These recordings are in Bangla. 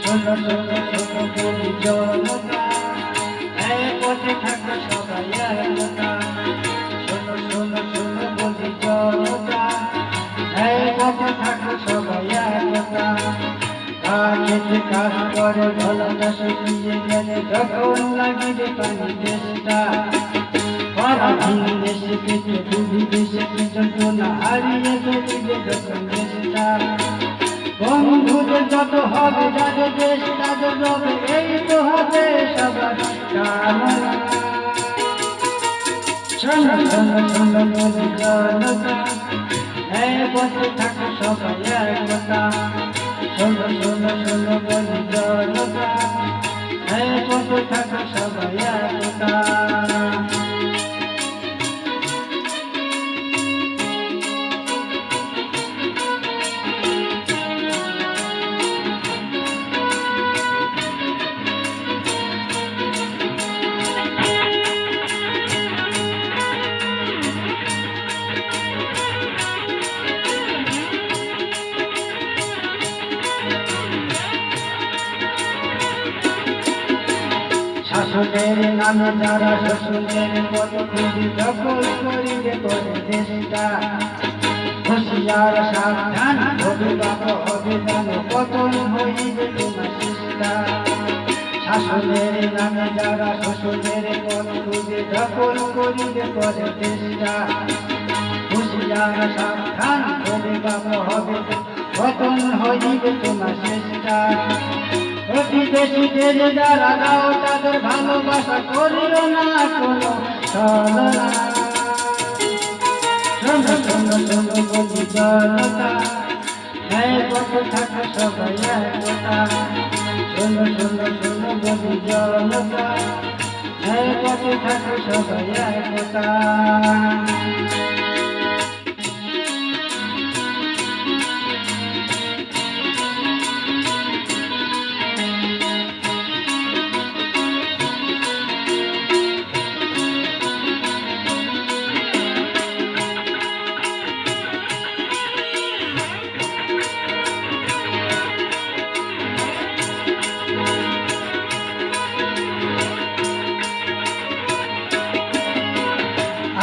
শোনো শোনো শোনো বলি জনতা, এক পথে থাকো সবাই একতা। শোনো শোনো শোনো বলি জনতা, এক পথে থাকো সবাই একতা। কাজে কাজ করে ভালোটা শুকিয়ে গেলে যখন লাগিবে পানি চেষ্টা। পরাধীন দেশে থেকে দুই দেশে কি যন্ত্রণা হারিয়ে ফেলিবে যখন চেষ্টা। বন্ধুদের যত হবে যাদের দেশ তাদের রবে, এই তো হবে সবার কামনা। শোনো শোনো শোনো বলি জনতা, এক পথে থাকো সবাই একতা। শোনো শোনো শোনো বলি জনতা, এক পথে থাকো সবাই একতা। শাসনের নামে যারা শোষণের পথ খুঁজি দখল করিবে করে দেশটা। হুঁশিয়ার সাবধান হবে বাবা হবে জানো পতন হইবে তোমার চেষ্টা। শাসনের নামে যারা শোষণের পথ খুঁজি দখল করিবে করে দেশটা। হুঁশিয়ার সাবধান হবে বাবা হবে পতন হইবে তোমার চেষ্টা। প্রতিবেশীদের যারা দাও তাদের ভালোবাসা করিও না কোনো ছলনা। শোনো শোনো শোনো বলি জনতা, এক পথে থাকো সবাই একতা। শোনো শোনো শোনো বলি জনতা, এক পথে থাকো সবাই একতা।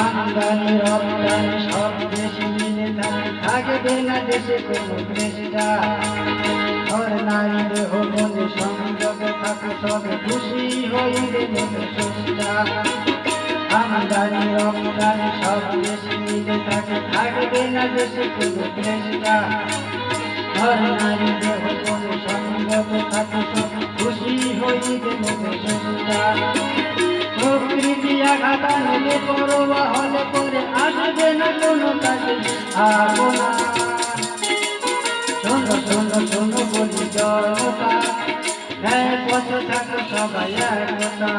আমদানি রপ্তানি সব দেশ মিলে থাকবে না দেশে কোনো চেষ্টা। ঘর নারী দেহ মনে সংযোগে থাকো সবে খুশি হইবে মনে চেষ্টা। আমদানি রপ্তানি সব দেশ মিলে থাকবে না দেশে কোনো চেষ্টা। ঘর নারী দেহ মনে সংযোগে থাকো সবে খুশি হইবে মনে চেষ্টা। প্রকৃতি আঘাত আনলে পরোয়া হলে পরে আসবে না কোনো কাজে আপনা। শোনো শোনো শোনো বলি জনতা, এক পথে থাকো সবাই একতা।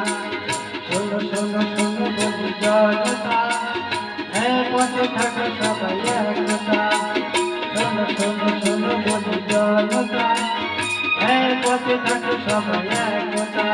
শোনো শোনো শোনো বলি জনতা, এক পথে থাকো সবাই একতা। শোনো শোনো শোনো বলি জনতা, এক পথে থাকো সবাই একতা।